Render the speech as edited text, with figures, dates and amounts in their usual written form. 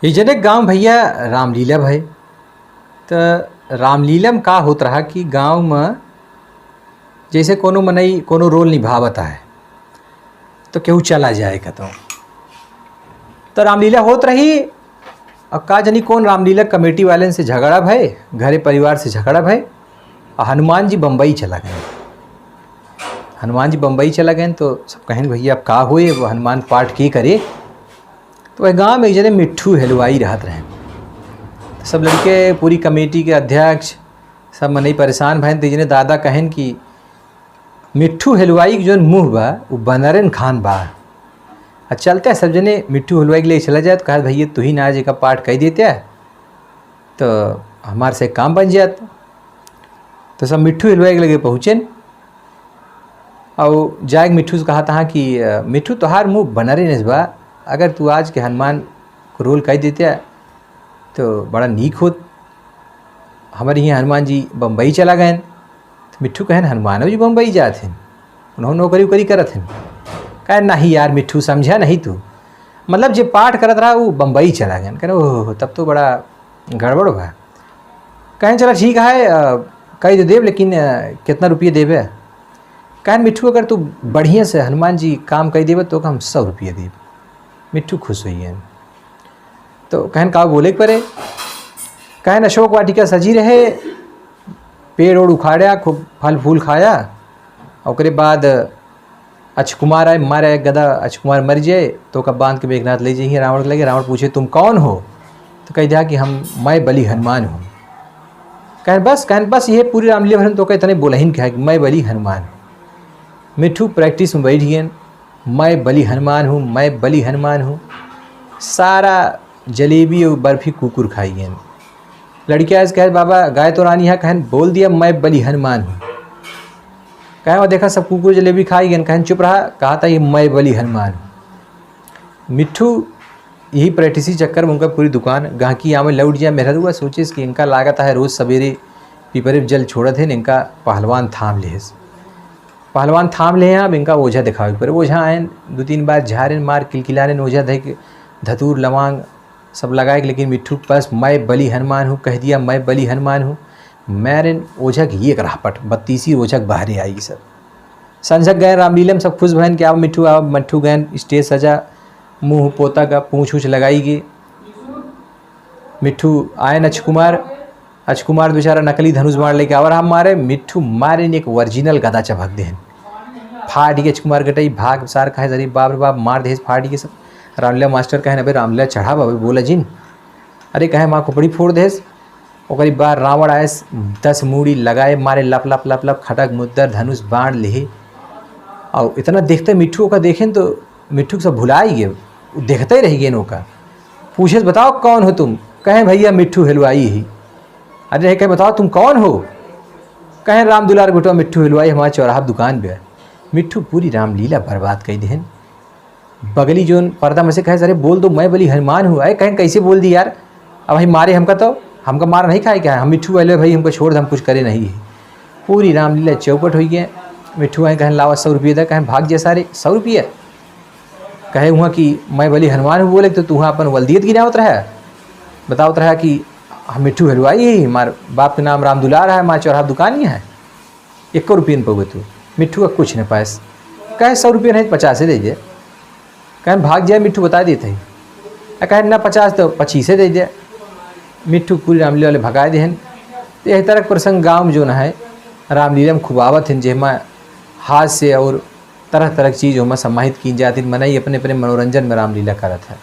ये जने गांव भैया रामलीला भय। तो रामलीला में का होत रहा कि गांव में जैसे कोनो मनई कोनो रोल निभावता है तो केहू चला जाए कहता तो रामलीला होत रही। अब का जनी कौन रामलीला कमेटी वाले से झगड़ा भय, घरे परिवार से झगड़ा भय और हनुमान जी बम्बई चला गए। हनुमान जी बम्बई चला गए तो सब कहें भैया अब का हुए, वो हनुमान पाठ के करे। तो वह गांव में एक जने मिट्ठू हलवाई रहत रहे। तो सब लड़के पूरी कमेटी के अध्यक्ष सब मनई परेशान भैन। तो जने दादा कहन कि मिट्ठू हलवाई के जो मुँह बा वो बनरन खान बा। चलते सब जने मिट्ठू हलवाई के लिए चला जाए तो कहा भैया तू ही ना आज का पाठ कह देते है तो हमारे से काम बन जात। तो सब मिट्ठू हलवाई के लगे पहुँचे और जाए मिट्ठू से कहा था कि मिट्ठू तोहार मुँह बनरे नसबा, अगर तू आज के हनुमान को रोल कह देते है तो बड़ा नीक होत। हमारे यहाँ हनुमान जी बम्बई चला गए। तो मिट्ठू कहन हनुमानों जी बम्बई जाते हैं, उन्होंने नौकरी उकरी करत हैं। कहे नहीं यार मिट्ठू समझा नहीं तू, मतलब जो पाठ करत रहा वो बम्बई चला गया। कहे ओह तब तो बड़ा गड़बड़ बा। कहें चला ठीक है कह दे देव, लेकिन कितना रुपये देवे। कहें मिट्ठू अगर तू बढ़िया से हनुमान जी काम कह देवे तो हम 100 रुपये देव। मिट्ठू खुश हुई है। तो कहन का बोले परे। कहन अशोक वाटिका सजी रहे, पेड़ ओड़ उखाड़ा, खूब फल फूल खाया। और बाद अक्षकुमार आए, मारे गदा अक्षकुमार मर जाए तो कब बांध के मेघनाथ ले जाइए रावण के लगे। रावण पूछे तुम कौन हो, तो कह दिया कि मैं बलि हनुमान हूँ। कहन बस ये पूरी रामलीला भरन तो इतने बोलहीन कहा कि मैं बलि हनुमान हूँ। मिट्ठू प्रैक्टिस में बैठ गए, मैं बलि हनुमान हूँ, मैं बलि हनुमान हूँ। सारा जलेबी और बर्फ़ी कुकुर खाई गए। लड़कियाँ ऐसे कहे बाबा गाय तो रानी है, कहन बोल दिया मैं बलि हनुमान हूँ। कहें वो देखा सब कुकुर जलेबी खाई गए। कहन चुप रहा, कहा था ये मैं बलि हनुमान हूँ। मिट्ठू यही प्रैक्टिस चक्कर में उनका पूरी दुकान गाहकी यहाँ में लौट जाए। मेरा हुआ सोचे कि इनका लागत है रोज़ सवेरे पीपरे जल छोड़त है, इनका पहलवान थाम ले। पहलवान थाम ले हैं, अब इनका ओझा दिखावे पर ओझा आए 2-3 बार झारे मार किलकिलाने ओझा धे के धतूर लवांग सब लगाए। लेकिन मिट्ठू बस मैं बलि हनुमान हूँ कह दिया, मैं बलि हनुमान हूँ। मैंने ओझा की ये राहपट 32 ओझा बाहर आई। सब संझक गए रामलीला में, सब खुश बहन कि अब मिट्ठू गए स्टेज सजा, मुँह पोता का पूँछ ऊँछ लगाई गई। मिट्ठू आए अक्षकुमार बेचारा नकली धनुष बाण लेके आवर हम मारे। मिट्ठू मारे ने एक ओरिजिनल गदा चबक देन, फाट के अक्षकुमार गटई भाग सार कहे जरी बाप रे बाप मार दे फाट के। सब रामलीला मास्टर कहे अबे रामलीला चढ़ा बाबे बोला जिन, अरे कहे माँ खोपड़ी फोड़ देस। ओकरी बार रावण आए 10 मूड़ी लगाए मारे लप लप लप लप खटक मुद्दर धनुष बाण ले। और इतना देखते मिट्ठू का देखें तो मिट्ठू सब भुला ही गए, देखते ही रह गए। नौका पूछे बताओ कौन हो तुम, कहें भैया मिट्ठू हलवाई ही। अरे कहे बताओ तुम कौन हो, कहें राम दुलार बेटवा मिट्ठू हलवाई हमारे चौराहा दुकान पे है। मिट्ठू पूरी रामलीला बर्बाद कर देहन। बगली जोन पर्दा में से कहे अरे बोल दो मैं बलि हनुमान हूँ। अरे कहें कैसे बोल दी यार, अब भाई मारे हमका मार नहीं खाए क्या, हम मिट्ठू वाले भाई हमको छोड़ दे, हम कुछ करे नहीं है। पूरी रामलीला चौपट हो गया। मिट्ठू आए कहन लावा 100 रुपये दे, कहें भाग जा सारे 100 रुपये। कहे हुआ कि मैं बलि हनुमान हूँ बोले तो तू वहाँ अपन वल्दियत गिनावत रहा, बतावत रहा कि हम मिट्ठू हलवाई ही, हमारे बाप के नाम राम दुलार है, हमारे चौराहा दुकान ही है। 1 रुपये में पवे तू। मिट्ठू का कुछ न पास, कहे 100 रुपये नहीं 50 दे दे। कहें भाग जाए मिट्ठू बता देते हैं। कहें ना 50 तो 25 दे दे। मिट्ठू पूरी रामलीला वाले भगा दे। तो यही तरह प्रसंग गाँव में जो है रामलीला में खुबावत हैं, जेमा हाथ से और तरह तरह की चीज़ों में सम्मानित की जाती। मनई अपने अपने मनोरंजन में रामलीला करत है।